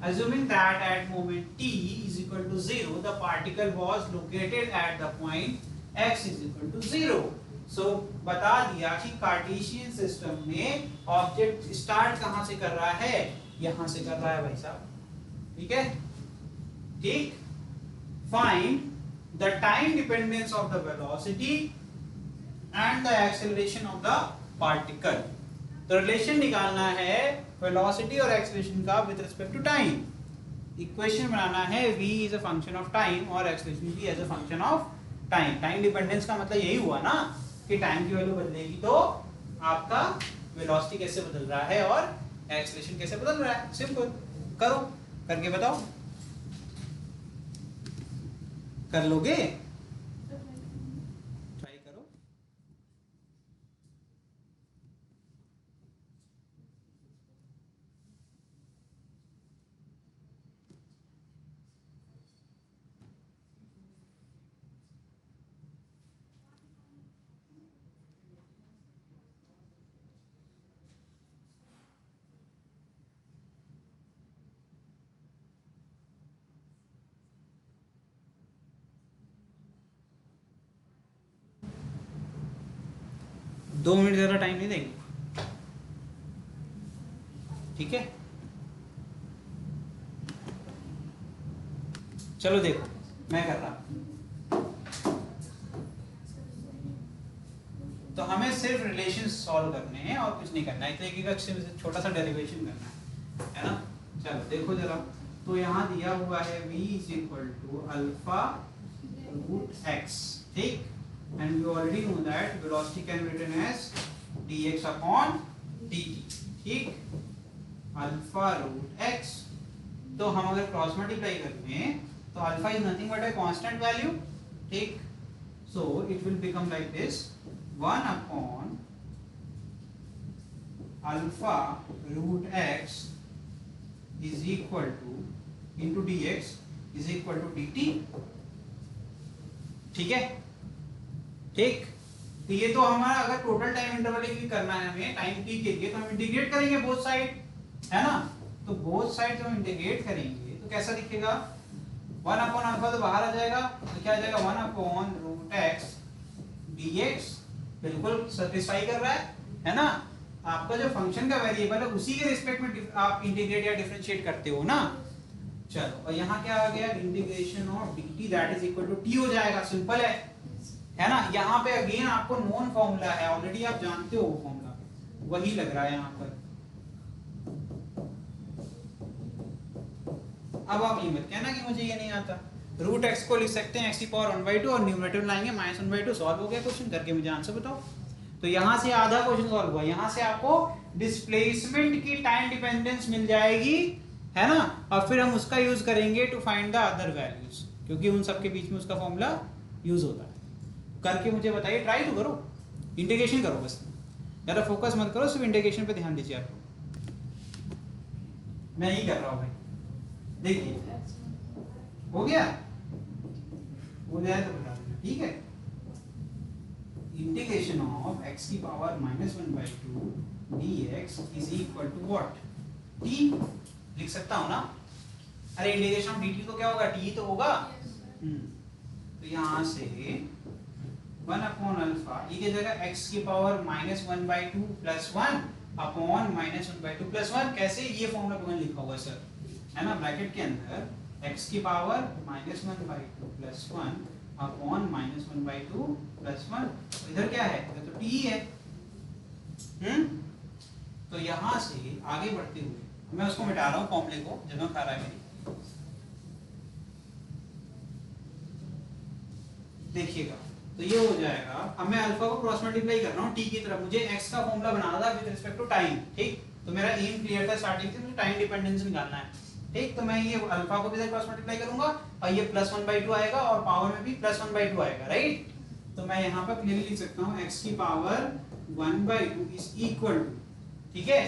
assuming that at moment t is equal to 0 the particle was located at the point x is equal to 0। so बता दिया कि कार्टेशियन सिस्टम में ऑब्जेक्ट स्टार्ट कहां से कर रहा है, यहां से कर रहा है भाई साहब, ठीक है, ठीक। Find the time dependence of the velocity and the acceleration of the particle. तो रिलेशन निकालना है वेलोसिटी और एक्सेलरेशन का with respect to time. Equation बनाना है v is a function of time और एक्सेलरेशन भी as a function of time. Time dependence का मतलब यही हुआ ना कि टाइम की वैल्यू बदलेगी तो आपका वेलोसिटी कैसे बदल रहा है और एक्सेलरेशन कैसे बदल रहा है। सिंपल, करो, करके बताओ, कर लोगे, ट्राई करो। दो मिनट ज़्यादा टाइम नहीं देंगे, ठीक है। चलो देखो, मैं कर रहा हूं, तो हमें सिर्फ रिलेशन सॉल्व करने हैं और कुछ नहीं करना है, तो एक एक छोटा सा डेरिवेशन करना है ना। चलो देखो जरा, तो यहाँ दिया हुआ है v is equal to alpha root x, ठीक, and you already know that velocity can be written as dx upon dt, ठीक, अल्फा रूट x। तो हम अगर क्रॉस मल्टीप्लाई करते हैं तो alpha is nothing but a constant value, ठीक, so it will become like this 1 upon alpha root x is equal to into dx is equal to dt, ठीक है, ठीक। तो ये तो हमारा अगर टोटल टाइम इंटरवल भी करना है हमें टाइम t के लिए, तो हम इंटीग्रेट करेंगे बोथ साइड, है ना। तो बोथ साइड जब हम इंटीग्रेट करेंगे तो कैसा दिखेगा, 1 अपॉन अल्फा तो बाहर आ जाएगा, तो क्या आ जाएगा 1 अपॉन रूट x dx, बिल्कुल सैटिस्फाई कर रहा है ना। आपका जो फंक्शन का वेरिएबल है उसी के रिस्पेक्ट में आप इंटीग्रेट या डिफरेंशिएट करते हो ना। चलो, और यहाँ क्या आ गया, integration of dt that is equal to t हो जाएगा, सिंपल है ना। यहाँ पे अगेन आपको नोन फॉर्मूला है, ऑलरेडी आप जानते हो वो फॉर्मूला, वही लग रहा है यहाँ पर। अब आप ये मत कहना कि मुझे ये नहीं आता। रूट x को लिख सकते हैं x की पावर 1/2 और न्यूमरेटर लाएंगे -1/2, सॉल्व हो गया क्वेश्चन। करके मुझे आंसर बताओ। तो यहाँ से आधा क्वेश्चन सॉल्व हुआ, यहाँ से आपको डिस्प्लेसमेंट की टाइम डिपेंडेंस मिल जाएगी, है ना, और फिर हम उसका यूज करेंगे to find the other values, क्योंकि उन सबके बीच में उसका फॉर्मूला यूज होता है। करके मुझे बताइए, ट्राई तो करो, इंटीग्रेशन करो, बस ज़्यादा फोकस मत करो, सिर्फ इंटीग्रेशन पे ध्यान दीजिए आप। मैं ही कर रहा हूँ भाई, देखिए हो गया, हो जाए तो बता देना, ठीक है। इंटीग्रेशन ऑफ x की power -1/2 dx is equal to what, t लिख सकता हूँ ना। अरे इंटीग्रेशन ऑफ dt तो क्या होगा, t तो होगा। तो यहाँ से 1/अल्फा ये क्या जाएगा, x की पावर -1/2 + 1 अपॉन -1/2 + 1। कैसे, ये फॉर्मूला बगल लिखा हुआ है सर, है ना, ब्रैकेट के अंदर x की पावर -1/2 + 1 अपॉन -1/2 + 1। तो इधर क्या है, इधर तो t है। तो यहाँ से आगे बढ़ते हुए मैं उसको मिटा रहा हूँ फॉर्मूले को, जगह खा रहा है मेरी। देखिएगा तो ये हो जाएगा, अब मैं अल्फा को क्रॉस मल्टीप्लाई कर रहा हूँ t की तरफ, मुझे x का फॉर्मूला बनाना था विद रिस्पेक्ट टू टाइम, ठीक। तो मेरा एम क्लियर था स्टार्टिंग से, मुझे टाइम डिपेंडेंस निकालना है, ठीक। तो मैं ये अल्फा को भी इधर क्रॉस मल्टीप्लाई करूंगा और ये +1/2 आएगा और पावर में भी +1/2 आएगा, राइट। तो मैं यहाँ पर क्लियरली लिख सकता हूँ x की पावर 1/2 इज इक्वल टू, ठीक है।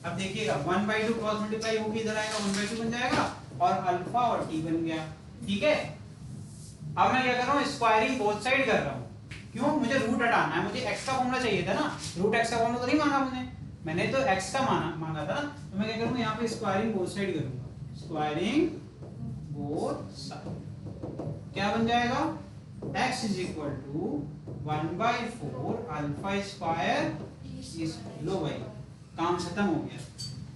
अब देखिएगा 1/2 क्रॉस मल्टीप्लाई होगी, इधर आएगा 1/2 बन जाएगा और अल्फा और t बन गया, ठीक है। अब मैं क्या कर रहा हूँ, स्क्वायरिंग बोथ साइड कर रहा हूँ, क्यों, मुझे रूट हटाना है, मुझे x का फॉर्मूला चाहिए था ना, रूट x का फॉर्मूला तो नहीं मांगा मैंने तो x का मांगा था ना। तो मैं क्या करूँगा, यहाँ पे स्क्वायरिंग बोथ साइड करूँगा, स्क्वायरिंग बोथ साइड क्या बन जाएगा, x is equal to 1/4 alpha square is, लो भाई काम खत्म हो गया,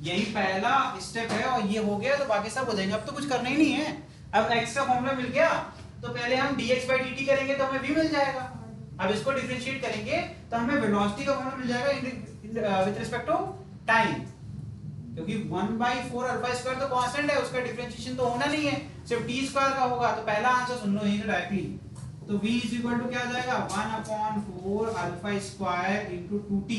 यही पहला स्टेप है और ये हो गया तो बाकी सब हो जाएंगे। अब तो कुछ करना ही नहीं है, अब x का फॉर्मूला मिल गया तो पहले हम dx/dt करेंगे तो हमें v मिल जाएगा। अब इसको डिफरेंशिएट करेंगे तो हमें वेलोसिटी का फॉर्मूला मिल जाएगा विद रिस्पेक्ट टू टाइम, क्योंकि 1/4 अल्फा स्क्वायर तो कांस्टेंट है, उसका डिफरेंशिएशन तो होना नहीं है, सिर्फ t स्क्वायर का होगा। तो पहला आंसर सुन लो यही डायरेक्टली, तो v इज इक्वल टू क्या आ जाएगा, 1/4 alpha square into 2t,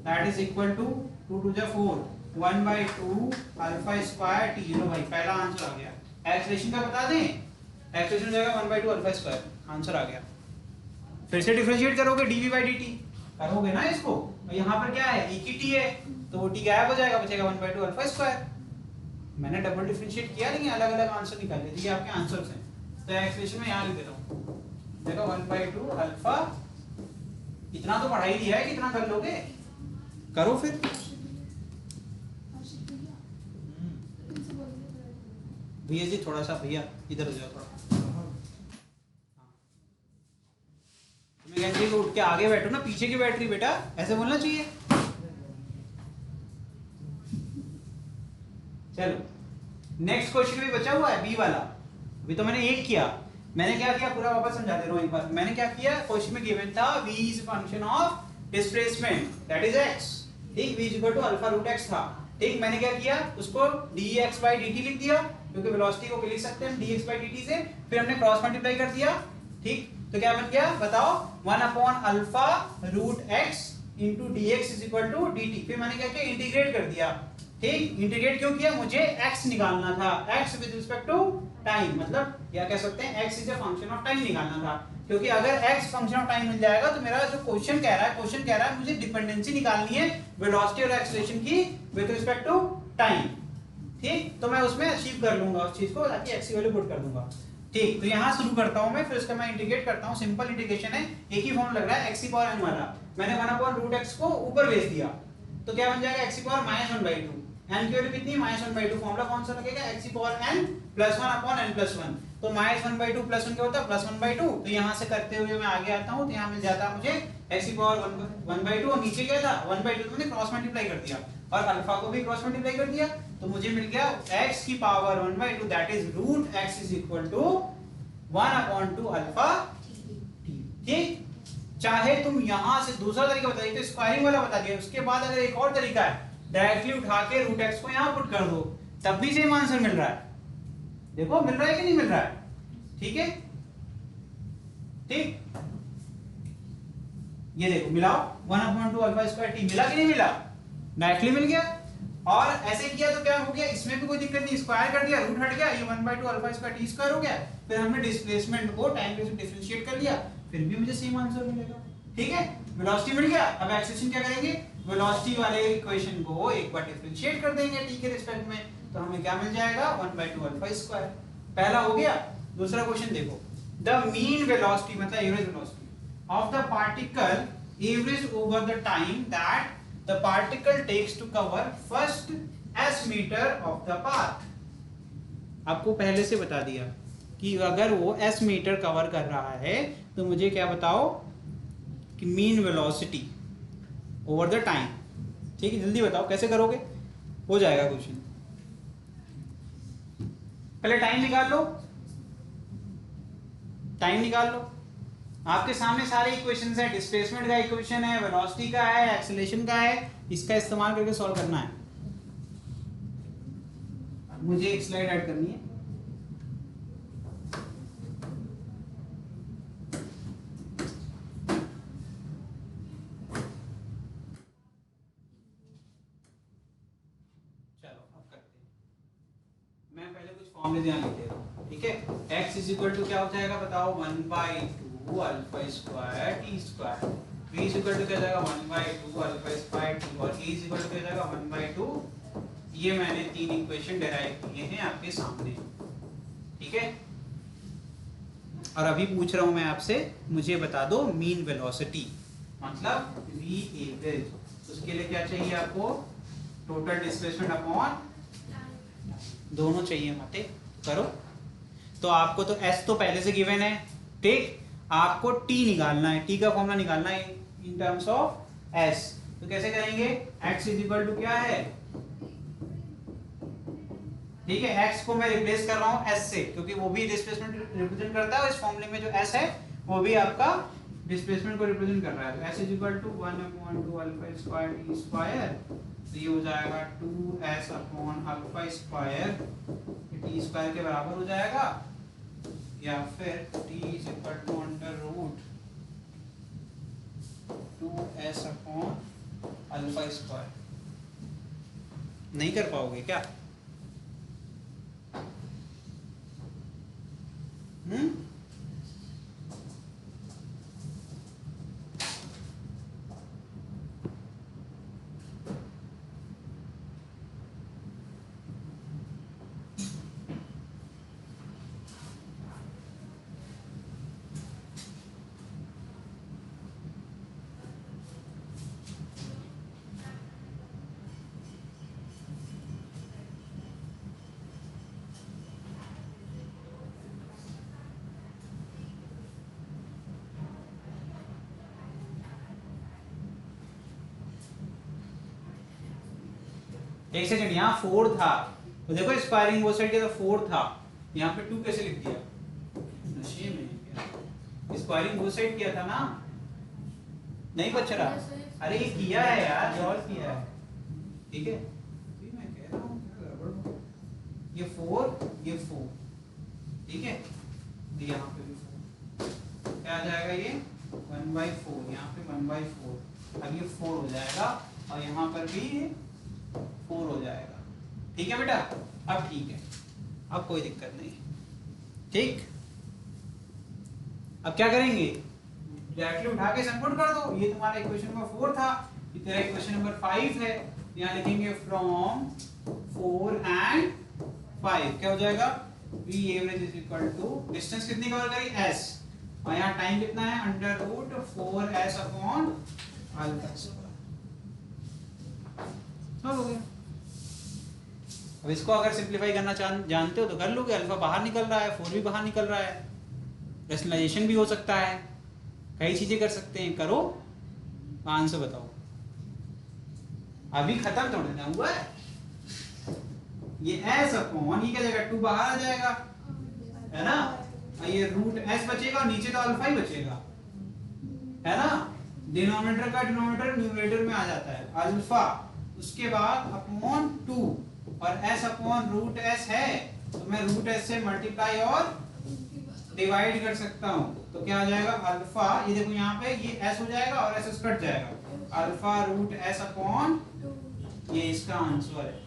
that is equal to 2 2 जा 4 1/2 अल्फा स्क्वायर t। लो भाई पहला आंसर आ गया। एक्सप्रेशन का बता दें, एक्सप्रेशन हो जाएगा 1/2 अल्फा स्क्वायर, आंसर आ गया। फिर से डिफरेंशिएट करोगे dv/dt करोगे ना इसको, और यहाँ पर क्या है, एक ही t है तो वो t गायब हो जाएगा, बचेगा 1/2 अल्फा स्क्वायर। मैंने डबल डिफरेंशिएट किया लेकिन अलग अलग आंसर निकाले, देखिए आपके आंसर्स हैं। तो एक्सप्रेशन में यहाँ लिख देता हूँ, देखो 1/2 अल्फा, इतना तो पढ़ाई दिया है, कितना कर लोगे, करो फिर। भैया जी थोड़ा सा, भैया इधर हो जाओ थोड़ा, मैं कहती हूँ उठ के आगे बैठो ना, पीछे की बैटरी बेटा, ऐसे बोलना चाहिए। चलो नेक्स्ट क्वेश्चन भी बचा हुआ है बी वाला, अभी तो मैंने एक किया। मैंने क्या किया पूरा वापस समझा दे रहा हूँ एक बार। मैंने क्या किया, क्वेश्चन में गिवन था v is function of displacement that is x, ठीक, v is equal to alpha root x था, ठीक। मैंने क्या किया, उसको dx/dt लिख दिया, क्योंकि वेलोसिटी को लिख सकते हैं हम dx/dt से, फिर हमने क्रॉस मल्टीप्लाई कर दिया, ठीक। तो क्या बन गया बताओ, 1/अल्फा root x into dx is equal to dt। फिर मैंने क्या किया, इंटीग्रेट कर दिया, ठीक। इंटीग्रेट क्यों किया, मुझे x निकालना था, x with respect to time, मतलब या कह सकते हैं x is a function of time निकालना था, क्योंकि अगर x फंक्शन ऑफ टाइम मिल जाएगा तो मेरा जो क्वेश्चन कह रहा है मुझे डिपेंडेंसी निकालनी है वेलोसिटी और एक्सेलरेशन की विद रिस्पेक्ट टू टाइम, ठीक। तो मैं उसमें अचीव कर लूंगा उस चीज को, ताकि x की वैल्यू पुट कर दूंगा, ठीक। तो यहाँ शुरू करता हूँ मैं, फिर उसका मैं इंटीग्रेट करता हूँ, सिंपल इंटीग्रेशन है, एक ही फॉर्म लग रहा है, x की पावर n वाला। मैंने 1/√x को ऊपर भेज दिया तो क्या बन जाएगा, x की पावर -1/2, n की वैल्यू कितनी, -1/2, फॉर्मूला कौन सा लगेगा, x की पावर n + 1/n+1। तो -1/2 + 1 क्या होता है, +1/2। तो यहाँ से करते हुए मैं आगे आता हूँ, तो यहाँ मिल जाता है मुझे x की पावर 1/2 और नीचे क्या था 1/2, तो मैंने क्रॉस मल्टीप्लाई कर दिया और अल्फा को भी क्रॉस मल्टीप्लाई कर दिया, तो मुझे मिल गया x की power 1/2 that is root x is equal to 1/2 alpha t, ठीक। चाहे तुम यहाँ से दूसरा तरीका बता दिया, तो स्क्वायरिंग वाला बता दिया, उसके बाद अगर एक और तरीका है, डायरेक्टली उठा के रूट x को यहाँ पुट कर दो, तब भी सेम आंसर मिल रहा है। देखो मिल रहा है कि नहीं मिल रहा है, ठीक है, ठीक। ये देखो मिलाओ, 1/2 अल्फा स्क्वायर t मिला कि नहीं मिला, डायरेक्टली मिल गया। और ऐसे किया तो क्या हो गया, इसमें भी कोई दिक्कत नहीं, स्क्वायर कर दिया, रूट हट गया, ये 1/2 अल्फा स्क्वायर t स्क्वायर हो गया। फिर हमने डिस्प्लेसमेंट को टाइम के साथ डिफरेंशिएट कर लिया, फिर भी मुझे सेम आंसर मिलेगा, ठीक है। वेलोसिटी मिल गया, अब एक्सेलरेशन क्या करेंगे, वेलोसिटी वाले इक्वेशन को एक बार डिफरेंशिएट कर देंगे t के रिस्पेक्ट में, तो हमें क्या मिल जाएगा 1/2 अल्फा स्क्वायर। पहला हो गया। दूसरा क्वेश्चन देखो, द मीन वेलोसिटी मतलब average velocity of the particle average over the time that the particle takes to cover first s metre of the path. आपको पहले से बता दिया कि अगर वो s मीटर कवर कर रहा है तो मुझे क्या बताओ कि mean velocity over the time. ठीक है, जल्दी बताओ कैसे करोगे, हो जाएगा क्वेश्चन। पहले टाइम निकाल लो, टाइम निकाल लो। आपके सामने सारे इक्वेशंस हैं, डिस्प्लेसमेंट का इक्वेशन है, वेलोसिटी का है, एक्सेलरेशन का है, इसका इस्तेमाल करके सॉल्व करना है। मुझे एक स्लाइड ऐड करनी है। चलो अब करते हैं। मैं पहले कुछ फॉर्मूले ध्यान लिख देता हूँ, ठीक है। x इज इक्वल टू क्या हो जाएगा बताओ, 1/2 alpha square T square. v is equal to क्या जाएगा 1/2 अल्फा स्क्वायर टी, और e इज इक्वल टू क्या जाएगा 1/2। ये मैंने तीन इक्वेशन डिराइव किए हैं आपके सामने, ठीक है। और अभी पूछ रहा हूं मैं आपसे, मुझे बता दो मीन वेलोसिटी मतलब v एवरेज। उसके लिए क्या चाहिए आपको, टोटल डिस्प्लेसमेंट अपॉन दोनों चाहिए माते, करो। तो आपको तो s तो पहले से गिवन है, ठीक। आपको t निकालना है, t का फॉर्मूला निकालना है इन टर्म्स ऑफ s। तो कैसे करेंगे, x इज इक्वल टू क्या है, ठीक है। x को मैं रिप्लेस कर रहा हूं s से, क्योंकि वो भी डिस्प्लेसमेंट रिप्रेजेंट करता है, और इस फॉर्मूले में जो s है वो भी आपका डिस्प्लेसमेंट को रिप्रेजेंट कर रहा है। तो s is equal to 1/2 alpha square T square, तो ये हो जाएगा 2s upon alpha square, T square के बराबर हो जाएगा, या फिर t is equal to under root 2s upon alpha square. नहीं कर पाओगे क्या? एक सेकंड, यहाँ 4 था तो देखो स्क्वायरिंग वो साइड किया था 4 था, यहाँ पे 2 कैसे लिख दिया, नशे में। स्क्वायरिंग वो साइड किया था ना, नहीं बच रहा। अरे ये किया है यार, सॉल्व किया है, ठीक है। मैं कह रहा हूँ क्या गड़बड़, ये 4 ये 4, ठीक है। यहाँ पे भी 4 क्या आ जाएगा, ये 1/4, यहाँ पे 1/4। अब ये 4 हो जाएगा, और यहाँ पर भी 4 हो जाएगा, ठीक है बेटा। अब ठीक है, अब कोई दिक्कत नहीं, ठीक। अब क्या करेंगे, डायरेक्टली उठा के सम पुट कर दो। ये तुम्हारा इक्वेशन नंबर 4 था, ये तेरा इक्वेशन नंबर 5 है। यहाँ लिखेंगे फ्रॉम 4 एंड 5 क्या हो जाएगा, v average is equal to distance कितनी कवर करी s, और यहाँ टाइम कितना है under root 4s upon alpha square. हो गया। अब इसको अगर सिंपलीफाई करना जानते हो तो कर लोगे। अल्फा बाहर निकल रहा है, 4 भी बाहर निकल रहा है, रैशनलाइजेशन भी हो सकता है, कई चीजें कर सकते हैं। करो, आंसर बताओ। अभी खत्म थोड़ा ना हुआ है, ये s अपॉन ये क्या जाएगा 2 बाहर आ जाएगा, है ना। और ये रूट s बचेगा, और नीचे तो अल्फा ही बचेगा, है ना। डिनोमिनेटर का डिनोमिनेटर न्यूमरेटर में आ जाता है, अल्फा उसके बाद अपॉन 2, और s अपॉन रूट s है, तो मैं रूट s से मल्टीप्लाई और डिवाइड कर सकता हूं। तो क्या आ जाएगा अल्फा, ये देखो यहाँ पे ये s हो जाएगा और s कट जाएगा, अल्फा रूट s अपॉन, ये इसका आंसर है।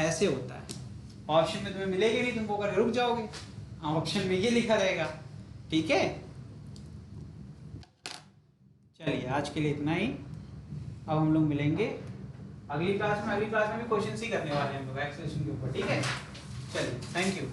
ऐसे होता है, ऑप्शन में तुम्हें मिलेगी नहीं, तुमको करके रुक जाओगे, ऑप्शन में ये लिखा रहेगा, ठीक है। चलिए आज के लिए इतना ही, अब हम लोग मिलेंगे अगली क्लास में भी क्वेश्चन ही करने वाले हैं हम लोग एक्सेलरेशन के ऊपर, ठीक है। चलिए, थैंक यू।